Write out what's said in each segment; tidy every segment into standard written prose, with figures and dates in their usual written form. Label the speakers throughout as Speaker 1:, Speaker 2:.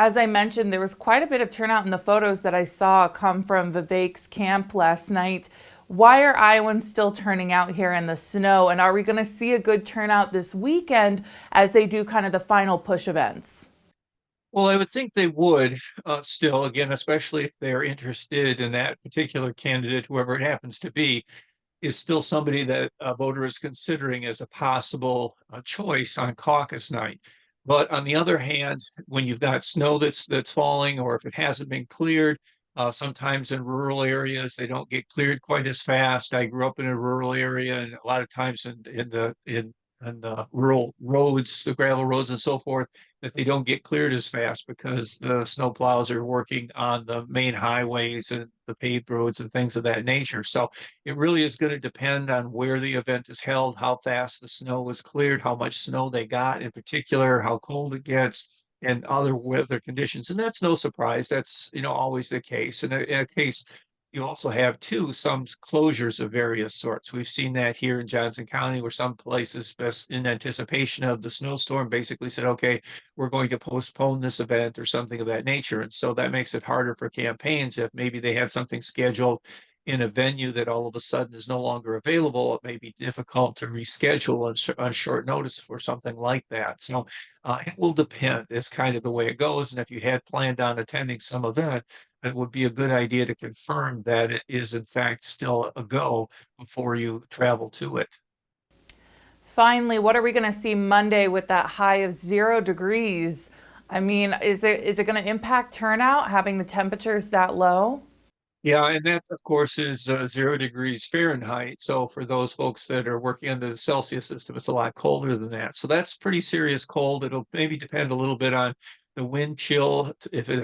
Speaker 1: As I mentioned, there was quite a bit of turnout in the photos that I saw come from Vivek's camp last night. Why are Iowans still turning out here in the snow? And are we going to see a good turnout this weekend as they do kind of the final push events?
Speaker 2: Well, I would think they would still, again, especially if they're interested in that particular candidate, whoever it happens to be, is still somebody that a voter is considering as a possible choice on caucus night. But on the other hand, when you've got snow that's falling, or if it hasn't been cleared, sometimes in rural areas they don't get cleared quite as fast. I grew up in a rural area, and a lot of times in the rural roads, the gravel roads and so forth, that they don't get cleared as fast because the snow plows are working on the main highways and the paved roads and things of that nature. So it really is going to depend on where the event is held, how fast the snow is cleared, how much snow they got in particular, how cold it gets, and other weather conditions. And that's no surprise. That's, always the case. In a case, you also have too some closures of various sorts. We've seen that here in Johnson County, where some places, best in anticipation of the snowstorm, basically said, okay, we're going to postpone this event or something of that nature. And so that makes it harder for campaigns if maybe they had something scheduled in a venue that all of a sudden is no longer available. It may be difficult to reschedule on short notice for something like that. So it will depend. It's kind of the way it goes. And if you had planned on attending some event, it would be a good idea to confirm that it is in fact still a go before you travel to it.
Speaker 1: Finally, what are we going to see Monday with that high of 0 degrees? I mean, is it going to impact turnout having the temperatures that low?
Speaker 2: Yeah, and that, of course, is 0 degrees Fahrenheit. So for those folks that are working under the Celsius system, it's a lot colder than that. So that's pretty serious cold. It'll maybe depend a little bit on the wind chill,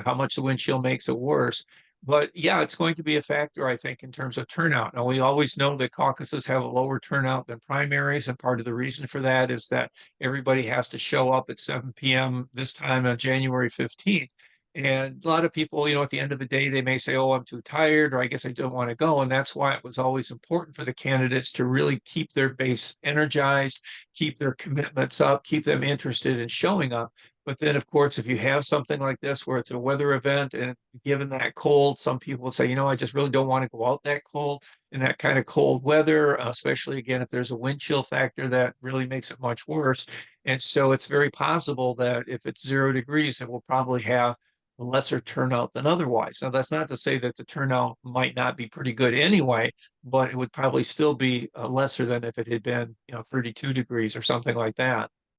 Speaker 2: how much the wind chill makes it worse. But yeah, it's going to be a factor, I think, in terms of turnout. Now, we always know that caucuses have a lower turnout than primaries, and part of the reason for that is that everybody has to show up at 7 p.m. this time on January 15th. And a lot of people, at the end of the day, they may say, oh, I'm too tired, or I guess I don't want to go. And that's why it was always important for the candidates to really keep their base energized, keep their commitments up, keep them interested in showing up. But then, of course, if you have something like this where it's a weather event and given that cold, some people will say, I just really don't want to go out that cold in that kind of cold weather, especially again, if there's a wind chill factor that really makes it much worse. And so it's very possible that if it's 0 degrees, it will probably have a lesser turnout than otherwise. Now, that's not to say that the turnout might not be pretty good anyway, but it would probably still be lesser than if it had been, 32 degrees or something like that.